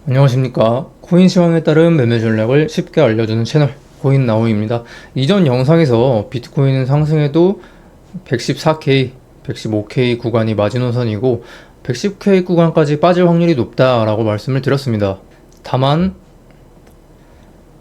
안녕하십니까. 코인 시황에 따른 매매 전략을 쉽게 알려주는 채널 코인나우입니다. 이전 영상에서 비트코인은 상승해도 114K, 115K 구간이 마지노선이고 110K 구간까지 빠질 확률이 높다라고 말씀을 드렸습니다. 다만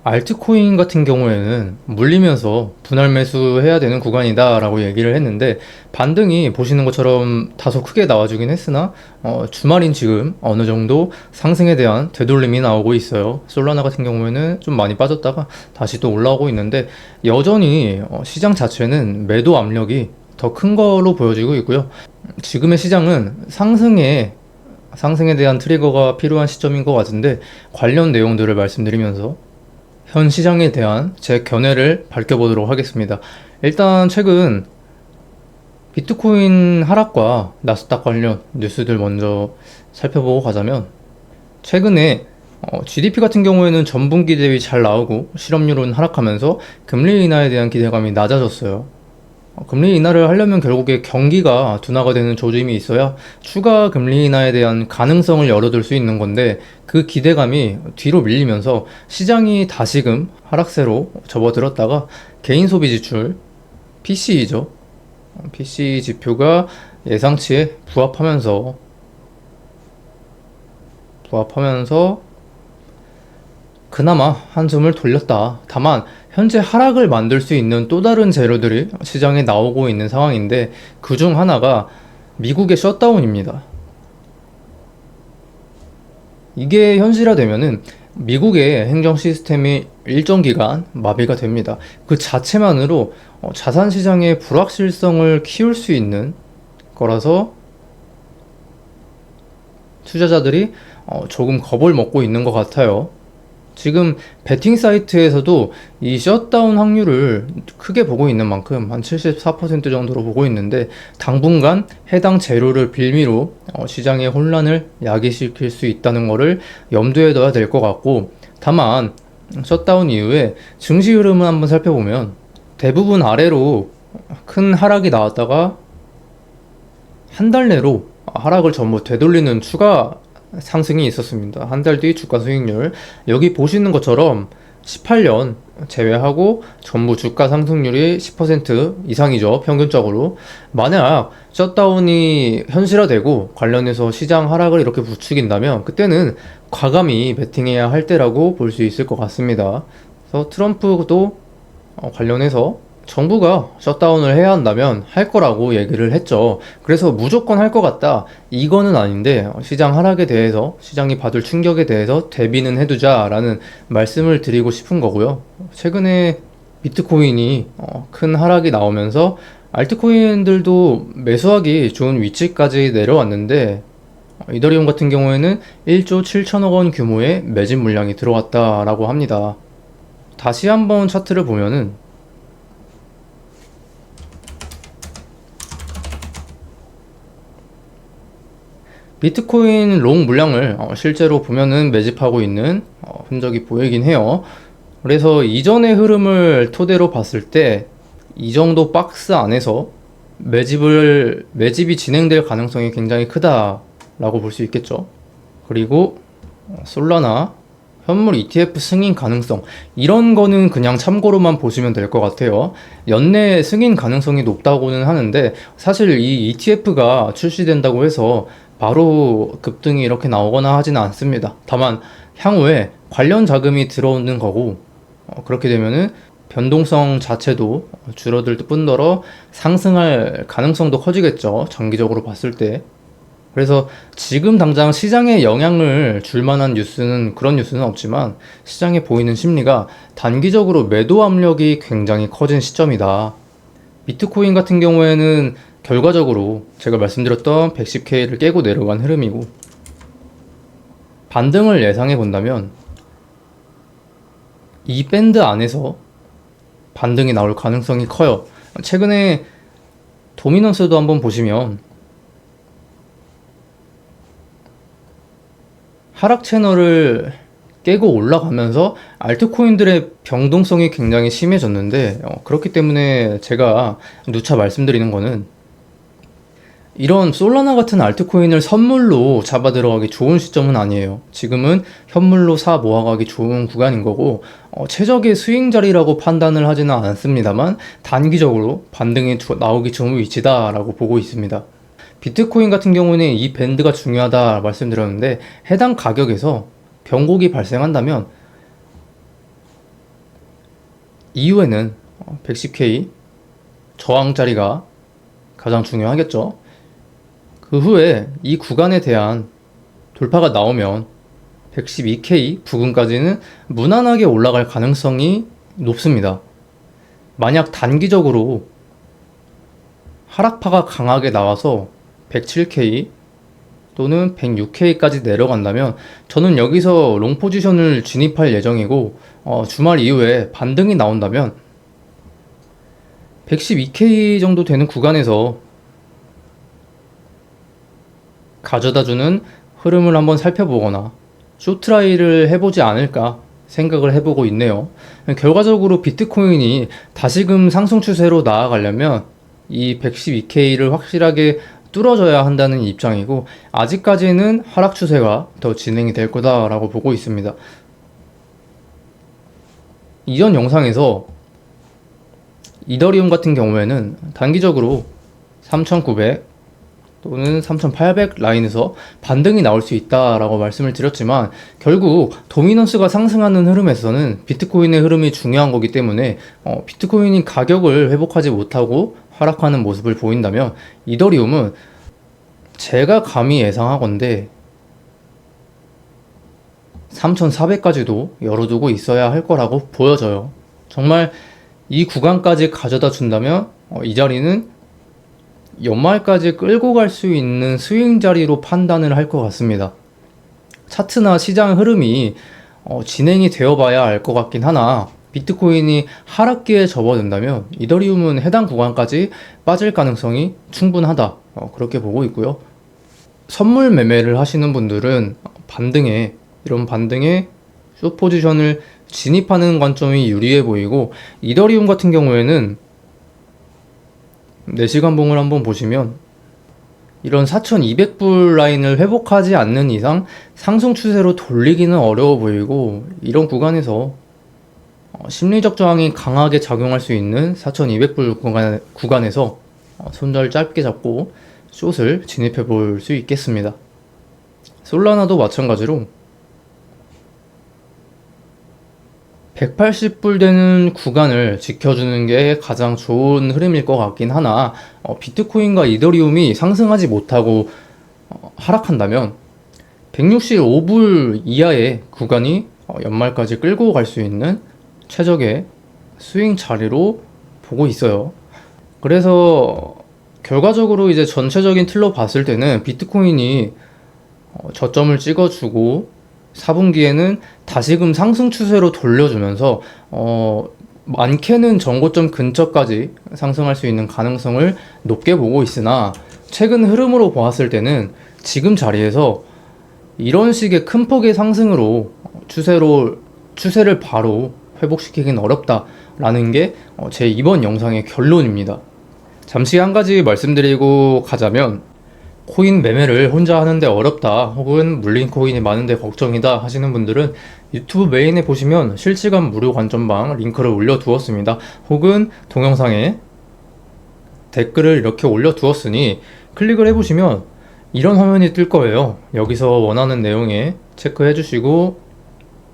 알트코인 같은 경우에는 물리면서 분할 매수해야 되는 구간이다 라고 얘기를 했는데, 반등이 보시는 것처럼 다소 크게 나와주긴 했으나 주말인 지금 어느 정도 상승에 대한 되돌림이 나오고 있어요. 솔라나 같은 경우에는 좀 많이 빠졌다가 다시 또 올라오고 있는데, 여전히 시장 자체는 매도 압력이 더 큰 걸로 보여지고 있고요. 지금의 시장은 상승에 대한 트리거가 필요한 시점인 것 같은데, 관련 내용들을 말씀드리면서 현 시장에 대한 제 견해를 밝혀보도록 하겠습니다. 일단 최근 비트코인 하락과 나스닥 관련 뉴스들 먼저 살펴보고 가자면, 최근에 GDP 같은 경우에는 전분기 대비 잘 나오고 실업률은 하락하면서 금리 인하에 대한 기대감이 낮아졌어요. 금리 인하를 하려면 결국에 경기가 둔화가 되는 조짐이 있어야 추가 금리 인하에 대한 가능성을 열어둘 수 있는 건데, 그 기대감이 뒤로 밀리면서 시장이 다시금 하락세로 접어들었다가 개인 소비 지출 PCE죠. PCE 지표가 예상치에 부합하면서 그나마 한숨을 돌렸다. 다만 현재 하락을 만들 수 있는 또 다른 재료들이 시장에 나오고 있는 상황인데, 그 중 하나가 미국의 셧다운입니다. 이게 현실화되면은 미국의 행정 시스템이 일정 기간 마비가 됩니다. 그 자체만으로 자산 시장의 불확실성을 키울 수 있는 거라서 투자자들이 조금 겁을 먹고 있는 것 같아요. 지금 베팅 사이트에서도 이 셧다운 확률을 크게 보고 있는 만큼 한 74% 정도로 보고 있는데, 당분간 해당 재료를 빌미로 시장의 혼란을 야기시킬 수 있다는 것을 염두에 둬야 될 것 같고, 다만 셧다운 이후에 증시 흐름을 한번 살펴보면 대부분 아래로 큰 하락이 나왔다가 한 달 내로 하락을 전부 되돌리는 추가 상승이 있었습니다. 한 달 뒤 주가 수익률, 여기 보시는 것처럼 18년 제외하고 전부 주가 상승률이 10% 이상이죠, 평균적으로. 만약 셧다운이 현실화되고 관련해서 시장 하락을 이렇게 부추긴다면 그때는 과감히 베팅해야 할 때라고 볼 수 있을 것 같습니다. 그래서 트럼프도 관련해서 정부가 셧다운을 해야 한다면 할 거라고 얘기를 했죠. 그래서 무조건 할 것 같다, 이거는 아닌데, 시장 하락에 대해서, 시장이 받을 충격에 대해서 대비는 해두자라는 말씀을 드리고 싶은 거고요. 최근에 비트코인이 큰 하락이 나오면서 알트코인들도 매수하기 좋은 위치까지 내려왔는데, 이더리움 같은 경우에는 1조 7천억 원 규모의 매집 물량이 들어왔다라고 합니다. 다시 한번 차트를 보면은 비트코인 롱 물량을 실제로 보면은 매집하고 있는 흔적이 보이긴 해요. 그래서 이전의 흐름을 토대로 봤을 때 이 정도 박스 안에서 매집이 진행될 가능성이 굉장히 크다라고 볼 수 있겠죠. 그리고 솔라나 현물 ETF 승인 가능성, 이런 거는 그냥 참고로만 보시면 될 것 같아요. 연내 승인 가능성이 높다고는 하는데, 사실 이 ETF가 출시된다고 해서 바로 급등이 이렇게 나오거나 하지는 않습니다. 다만 향후에 관련 자금이 들어오는 거고, 그렇게 되면은 변동성 자체도 줄어들 뿐더러 상승할 가능성도 커지겠죠, 장기적으로 봤을 때. 그래서 지금 당장 시장에 영향을 줄 만한 뉴스는, 그런 뉴스는 없지만, 시장에 보이는 심리가 단기적으로 매도 압력이 굉장히 커진 시점이다. 비트코인 같은 경우에는 결과적으로 제가 말씀드렸던 110K를 깨고 내려간 흐름이고, 반등을 예상해 본다면 이 밴드 안에서 반등이 나올 가능성이 커요. 최근에 도미넌스도 한번 보시면 하락 채널을 깨고 올라가면서 알트코인들의 변동성이 굉장히 심해졌는데, 그렇기 때문에 제가 누차 말씀드리는 거는, 이런 솔라나 같은 알트코인을 선물로 잡아 들어가기 좋은 시점은 아니에요. 지금은 현물로 사 모아가기 좋은 구간인 거고, 최적의 스윙 자리라고 판단을 하지는 않습니다만 단기적으로 반등이 나오기 좋은 위치다라고 보고 있습니다. 비트코인 같은 경우는 이 밴드가 중요하다 말씀드렸는데, 해당 가격에서 변곡이 발생한다면 이후에는 110K 저항 자리가 가장 중요하겠죠. 그 후에 이 구간에 대한 돌파가 나오면 112K 부근까지는 무난하게 올라갈 가능성이 높습니다. 만약 단기적으로 하락파가 강하게 나와서 107K 또는 106K까지 내려간다면 저는 여기서 롱 포지션을 진입할 예정이고, 주말 이후에 반등이 나온다면 112K 정도 되는 구간에서 가져다주는 흐름을 한번 살펴보거나 쇼트라이를 해보지 않을까 생각을 해보고 있네요. 결과적으로 비트코인이 다시금 상승 추세로 나아가려면 이 112K를 확실하게 뚫어져야 한다는 입장이고, 아직까지는 하락 추세가 더 진행이 될 거다라고 보고 있습니다. 이전 영상에서 이더리움 같은 경우에는 단기적으로 3900 또는 3800 라인에서 반등이 나올 수 있다라고 말씀을 드렸지만, 결국 도미넌스가 상승하는 흐름에서는 비트코인의 흐름이 중요한 거기 때문에 비트코인이 가격을 회복하지 못하고 하락하는 모습을 보인다면 이더리움은 제가 감히 예상하건대 3400까지도 열어두고 있어야 할 거라고 보여져요. 정말 이 구간까지 가져다 준다면 이 자리는 연말까지 끌고 갈 수 있는 스윙 자리로 판단을 할 것 같습니다. 차트나 시장 흐름이 진행이 되어 봐야 알 것 같긴 하나, 비트코인이 하락기에 접어든다면 이더리움은 해당 구간까지 빠질 가능성이 충분하다, 그렇게 보고 있고요. 선물 매매를 하시는 분들은 이런 반등에 숏 포지션을 진입하는 관점이 유리해 보이고, 이더리움 같은 경우에는 4시간 봉을 한번 보시면 이런 4200불 라인을 회복하지 않는 이상 상승 추세로 돌리기는 어려워 보이고, 이런 구간에서 심리적 저항이 강하게 작용할 수 있는 4200불 구간에서 손절 짧게 잡고 숏을 진입해 볼 수 있겠습니다. 솔라나도 마찬가지로 180불 되는 구간을 지켜주는 게 가장 좋은 흐름일 것 같긴 하나, 비트코인과 이더리움이 상승하지 못하고 하락한다면 165불 이하의 구간이 연말까지 끌고 갈 수 있는 최적의 스윙 자리로 보고 있어요. 그래서 결과적으로 이제 전체적인 틀로 봤을 때는 비트코인이 저점을 찍어주고 4분기에는 다시금 상승 추세로 돌려주면서 많게는 전고점 근처까지 상승할 수 있는 가능성을 높게 보고 있으나, 최근 흐름으로 보았을 때는 지금 자리에서 이런 식의 큰 폭의 상승으로 추세를 바로 회복시키긴 어렵다라는 게 제 이번 영상의 결론입니다. 잠시 한 가지 말씀드리고 가자면, 코인 매매를 혼자 하는데 어렵다, 혹은 물린 코인이 많은데 걱정이다 하시는 분들은 유튜브 메인에 보시면 실시간 무료 관점방 링크를 올려두었습니다. 혹은 동영상에 댓글을 이렇게 올려두었으니 클릭을 해보시면 이런 화면이 뜰 거예요. 여기서 원하는 내용에 체크해 주시고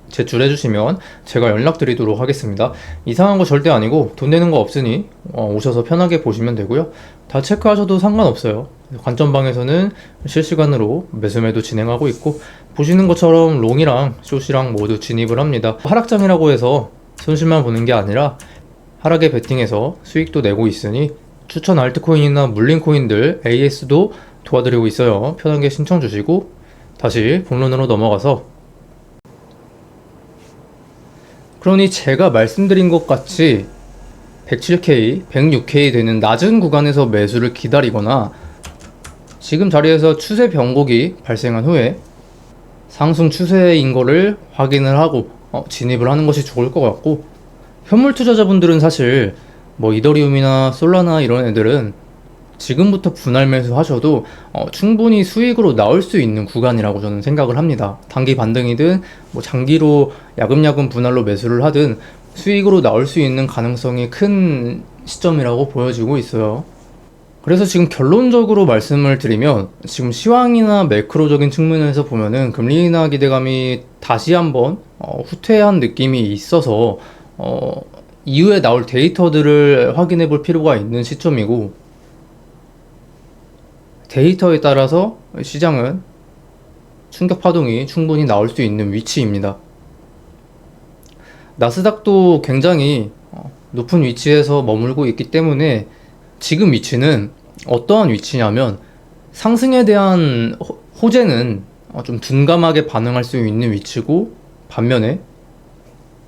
제출해 주시면 제가 연락드리도록 하겠습니다. 이상한 거 절대 아니고 돈 내는 거 없으니 오셔서 편하게 보시면 되고요. 다 체크하셔도 상관없어요. 관점방에서는 실시간으로 매수매도 진행하고 있고, 보시는 것처럼 롱이랑 숏이랑 모두 진입을 합니다. 하락장이라고 해서 손실만 보는 게 아니라 하락에 베팅해서 수익도 내고 있으니 추천 알트코인이나 물린 코인들 AS도 도와드리고 있어요. 편하게 신청 주시고, 다시 본론으로 넘어가서, 그러니 제가 말씀드린 것 같이 107K, 106K 되는 낮은 구간에서 매수를 기다리거나, 지금 자리에서 추세 변곡이 발생한 후에 상승 추세인 거를 확인을 하고 진입을 하는 것이 좋을 것 같고, 현물 투자자분들은 사실 이더리움이나 솔라나 이런 애들은 지금부터 분할 매수하셔도 충분히 수익으로 나올 수 있는 구간이라고 저는 생각을 합니다. 단기 반등이든 뭐 장기로 야금야금 분할로 매수를 하든 수익으로 나올 수 있는 가능성이 큰 시점이라고 보여지고 있어요. 그래서 지금 결론적으로 말씀을 드리면 지금 시황이나 매크로적인 측면에서 보면은 금리 인하 기대감이 다시 한번 후퇴한 느낌이 있어서 이후에 나올 데이터들을 확인해 볼 필요가 있는 시점이고, 데이터에 따라서 시장은 충격 파동이 충분히 나올 수 있는 위치입니다. 나스닥도 굉장히 높은 위치에서 머물고 있기 때문에 지금 위치는 어떠한 위치냐면 상승에 대한 호재는 좀 둔감하게 반응할 수 있는 위치고, 반면에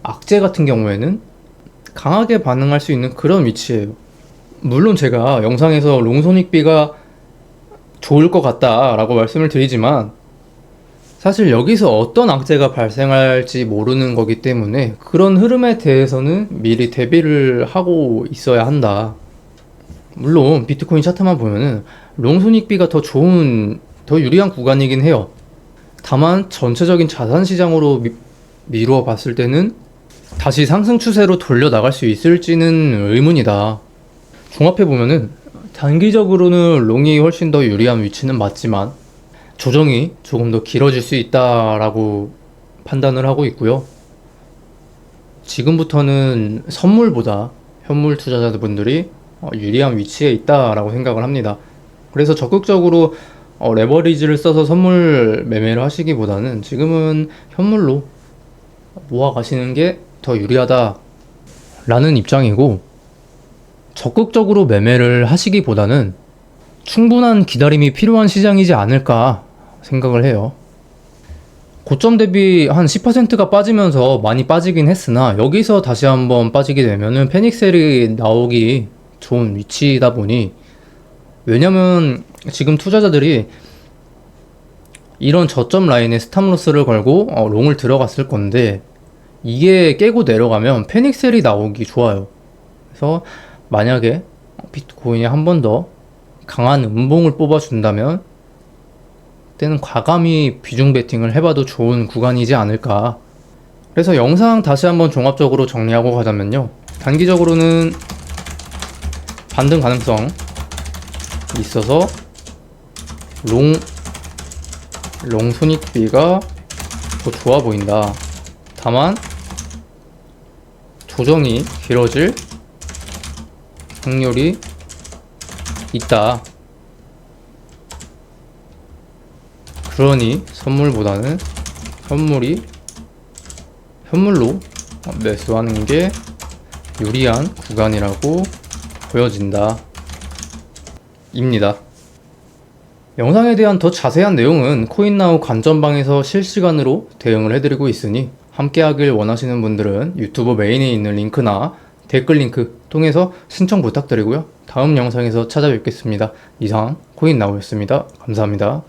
악재 같은 경우에는 강하게 반응할 수 있는 그런 위치예요. 물론 제가 영상에서 롱손익비가 좋을 것 같다라고 말씀을 드리지만 사실 여기서 어떤 악재가 발생할지 모르는 거기 때문에 그런 흐름에 대해서는 미리 대비를 하고 있어야 한다. 물론 비트코인 차트만 보면은 롱손익비가 더 좋은, 더 유리한 구간이긴 해요. 다만 전체적인 자산 시장으로 미루어 봤을 때는 다시 상승 추세로 돌려 나갈 수 있을지는 의문이다. 종합해 보면은 단기적으로는 롱이 훨씬 더 유리한 위치는 맞지만 조정이 조금 더 길어질 수 있다라고 판단을 하고 있고요. 지금부터는 선물보다 현물 투자자분들이 유리한 위치에 있다라고 생각을 합니다. 그래서 적극적으로 레버리지를 써서 선물 매매를 하시기보다는 지금은 현물로 모아 가시는 게 더 유리하다 라는 입장이고, 적극적으로 매매를 하시기보다는 충분한 기다림이 필요한 시장이지 않을까 생각을 해요. 고점 대비 한 10%가 빠지면서 많이 빠지긴 했으나 여기서 다시 한번 빠지게 되면은 패닉셀이 나오기 좋은 위치이다 보니, 왜냐면 지금 투자자들이 이런 저점 라인에 스탑로스를 걸고 롱을 들어갔을 건데 이게 깨고 내려가면 패닉셀이 나오기 좋아요. 그래서 만약에 비트코인이 한 번 더 강한 음봉을 뽑아준다면 그때는 과감히 비중 베팅을 해봐도 좋은 구간이지 않을까. 그래서 영상 다시 한번 종합적으로 정리하고 가자면요, 단기적으로는 반등 가능성 있어서 롱 손익비가 더 좋아 보인다. 다만 조정이 길어질 확률이 있다. 그러니 선물보다는 현물로 매수하는 게 유리한 구간이라고 보여진다 입니다. 영상에 대한 더 자세한 내용은 코인나우 관전방에서 실시간으로 대응을 해드리고 있으니 함께 하길 원하시는 분들은 유튜브 메인에 있는 링크나 댓글 링크 통해서 신청 부탁드리고요. 다음 영상에서 찾아뵙겠습니다. 이상 코인나우였습니다. 감사합니다.